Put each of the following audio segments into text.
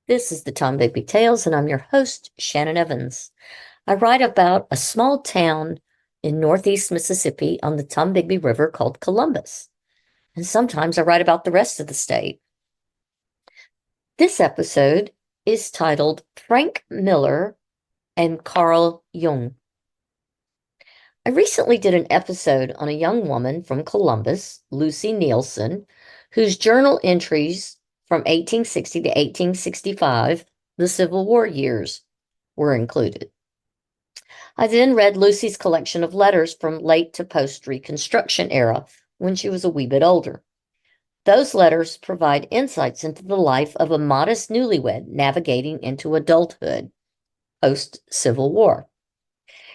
This is the Tom Bigby Tales, and I'm your host, Shannon Evans. I write about a small town in northeast Mississippi on the Tombigbee River called Columbus. And sometimes I write about the rest of the state. This episode is titled Frank Miller and Karl Jung. I recently did an episode on a young woman from Columbus, Lucy Neilson, whose journal entries from 1860 to 1865, the Civil War years, were included. I then read Lucy's collection of letters from late to post-Reconstruction era when she was a wee bit older. Those letters provide insights into the life of a modest newlywed navigating into adulthood post-Civil War.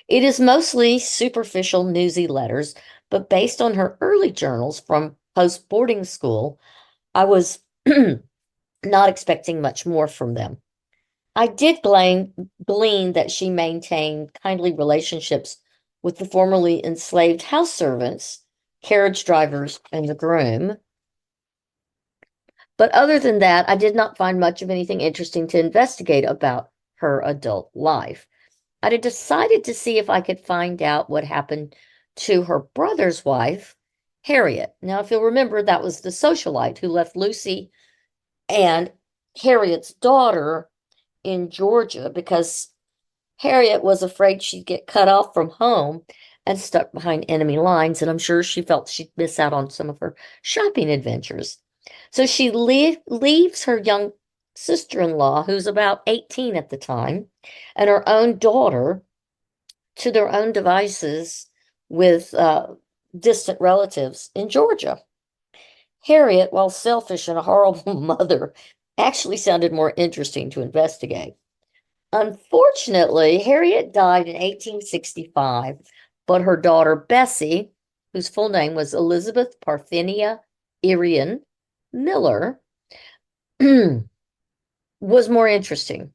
It is mostly superficial, newsy letters, but based on her early journals from post-boarding school, I was not expecting much more from them. I did glean that she maintained kindly relationships with the formerly enslaved house servants, carriage drivers, and the groom. But other than that, I did not find much of anything interesting to investigate about her adult life. I had decided to see if I could find out what happened to her brother's wife, Harriet. Now, if you'll remember, that was the socialite who left Lucy and Harriet's daughter in Georgia because Harriet was afraid she'd get cut off from home and stuck behind enemy lines, and I'm sure she felt she'd miss out on some of her shopping adventures. So she leaves her young sister-in-law, who's about 18 at the time, and her own daughter to their own devices with distant relatives in Georgia. Harriet, while selfish and a horrible mother, actually sounded more interesting to investigate. Unfortunately, Harriet died in 1865, but her daughter Bessie, whose full name was Elizabeth Parthenia Irion Miller, was more interesting.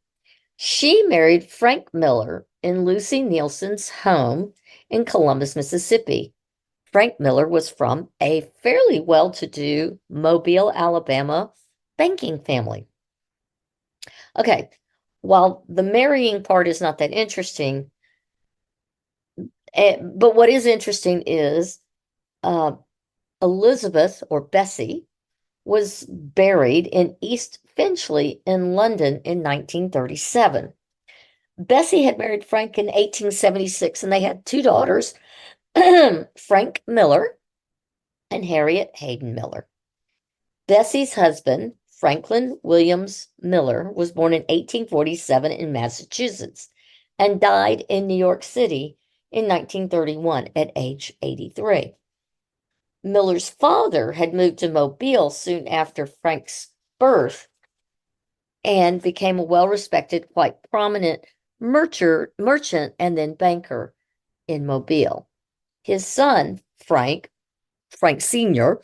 She married Frank Miller in Lucy Neilson's home in Columbus, Mississippi. Frank Miller was from a fairly well-to-do Mobile, Alabama banking family. Okay, while the marrying part is not that interesting, but what is interesting is uh, Elizabeth, or Bessie, was buried in East Finchley in London in 1937. Bessie had married Frank in 1876, and they had two daughters, Frank Miller and Harriet Hayden Miller. Bessie's husband, Franklin Williams Miller, was born in 1847 in Massachusetts and died in New York City in 1931 at age 83. Miller's father had moved to Mobile soon after Frank's birth and became a well-respected, quite prominent merchant and then banker in Mobile. His son, Frank Sr.,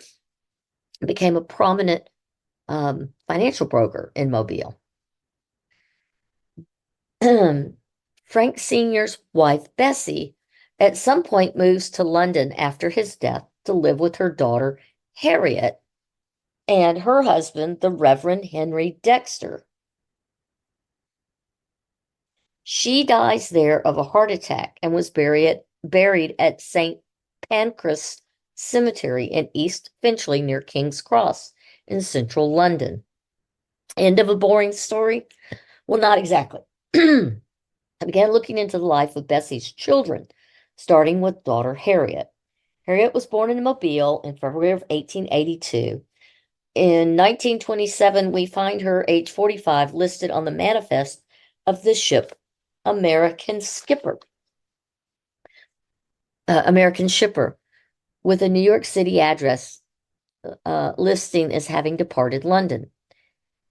became a prominent financial broker in Mobile. Frank Sr.'s wife, Bessie, at some point moves to London after his death to live with her daughter, Harriet, and her husband, the Reverend Henry Dexter. She dies there of a heart attack and was buried at St. Pancras Cemetery in East Finchley near King's Cross in central London. End of a boring story? Well, not exactly. I began looking into the life of Bessie's children, starting with daughter Harriet. Harriet was born in Mobile in February of 1882. In 1927, we find her, age 45, listed on the manifest of the ship American Skipper. American Shipper, with a New York City address listing as having departed London.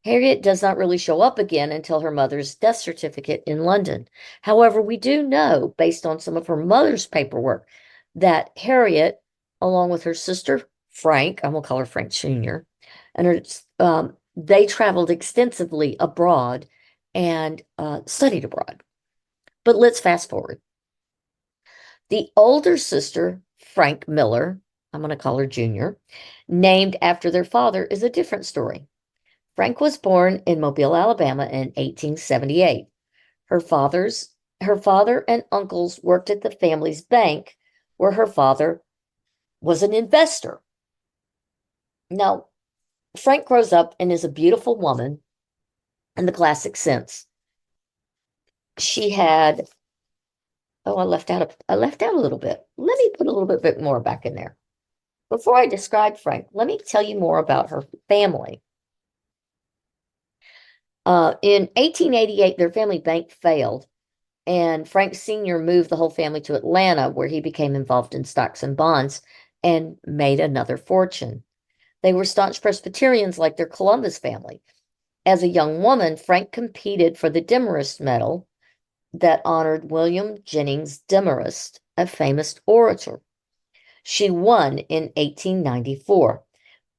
Harriet does not really show up again until her mother's death certificate in London. However, we do know, based on some of her mother's paperwork, that Harriet, along with her sister Frank, I'm going to call her Frank Jr., and they traveled extensively abroad and studied abroad. But let's fast forward. The older sister, Frank Miller, I'm going to call her Junior, named after their father, is a different story. Frank was born in Mobile, Alabama in 1878. Her father's her father and uncles worked at the family's bank, where her father was an investor. Now, Frank grows up and is a beautiful woman in the classic sense. She had, oh, I left out a little bit. Let me put a little bit more back in there. Before I describe Frank, let me tell you more about her family. In 1888, their family bank failed, and Frank Sr. moved the whole family to Atlanta, where he became involved in stocks and bonds and made another fortune. They were staunch Presbyterians like their Columbus family. As a young woman, Frank competed for the Demarest Medal that honored William Jennings Demarest, a famous orator. She won in 1894.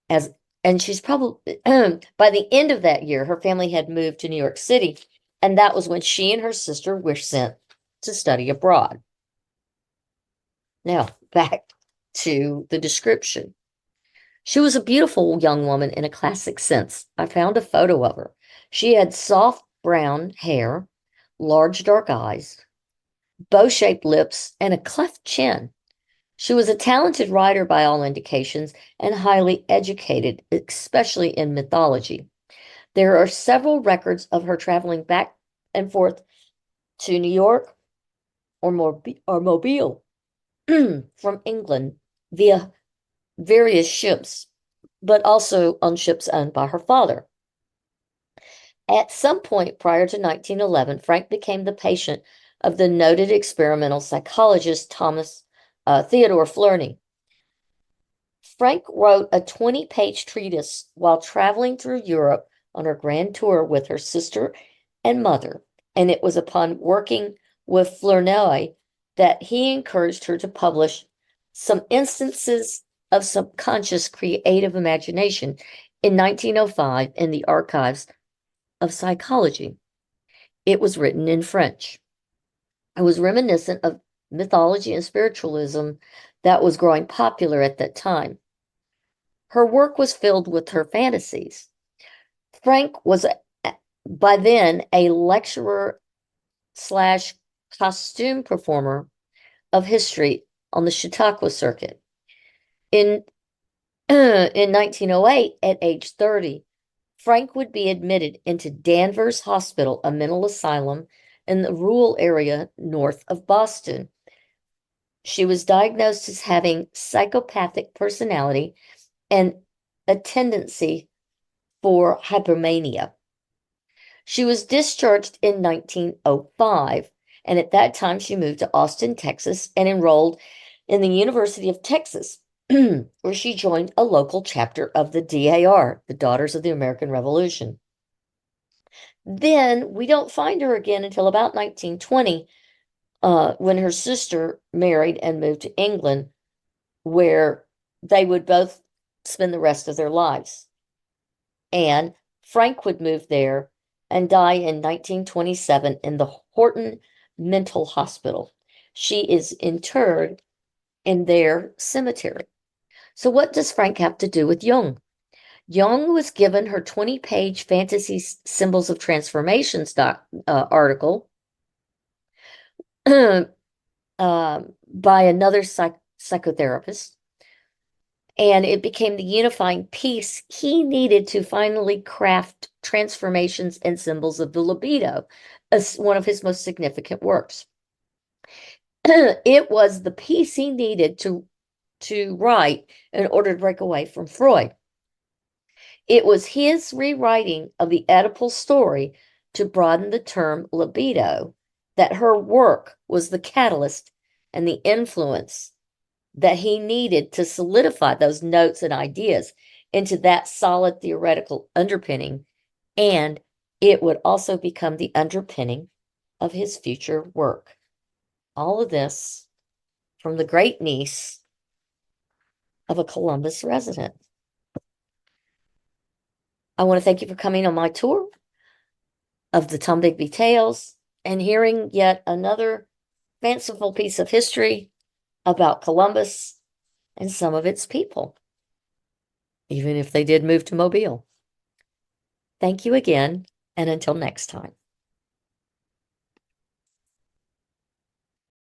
As and she's probably by the end of that year, her family had moved to New York City, and that was when she and her sister were sent to study abroad. Now, back to the description. She was a beautiful young woman in a classic sense. I found a photo of her. She had soft brown hair, large dark eyes, bow-shaped lips, and a cleft chin. She was a talented writer by all indications and highly educated, especially in mythology. There are several records of her traveling back and forth to New York or Mobile from England via various ships, but also on ships owned by her father. At some point prior to 1911, Frank became the patient of the noted experimental psychologist Thomas Theodore Flerney. Frank wrote a 20-page treatise while traveling through Europe on her grand tour with her sister and mother, and it was upon working with Flerney that he encouraged her to publish some instances of subconscious creative imagination in 1905 in the Archives of Psychology. It was written in French. It was reminiscent of mythology and spiritualism that was growing popular at that time. Her work was filled with her fantasies. Frank was by then a lecturer slash costume performer of history on the Chautauqua circuit. In 1908, at age 30, Frank would be admitted into Danvers Hospital, a mental asylum in the rural area north of Boston. She was diagnosed as having psychopathic personality and a tendency for hypermania. She was discharged in 1905, and at that time she moved to Austin, Texas, and enrolled in the University of Texas, where she joined a local chapter of the DAR, the Daughters of the American Revolution. Then we don't find her again until about 1920, when her sister married and moved to England, where they would both spend the rest of their lives. And Frank would move there and die in 1927 in the Horton Mental Hospital. She is interred in their cemetery. So what does Frank have to do with Jung? Jung was given her 20-page Fantasy Symbols of Transformation article by another psychotherapist, and it became the unifying piece he needed to finally craft transformations and symbols of the libido as one of his most significant works. It was the piece he needed to write in order to break away from Freud. It was his rewriting of the Oedipal story to broaden the term libido that her work was the catalyst and the influence that he needed to solidify those notes and ideas into that solid theoretical underpinning, and it would also become the underpinning of his future work. All of this from the great niece of a Columbus resident. I want to thank you for coming on my tour of the Tombigbee Tales and hearing yet another fanciful piece of history about Columbus and some of its people, even if they did move to Mobile. Thank you again, and until next time.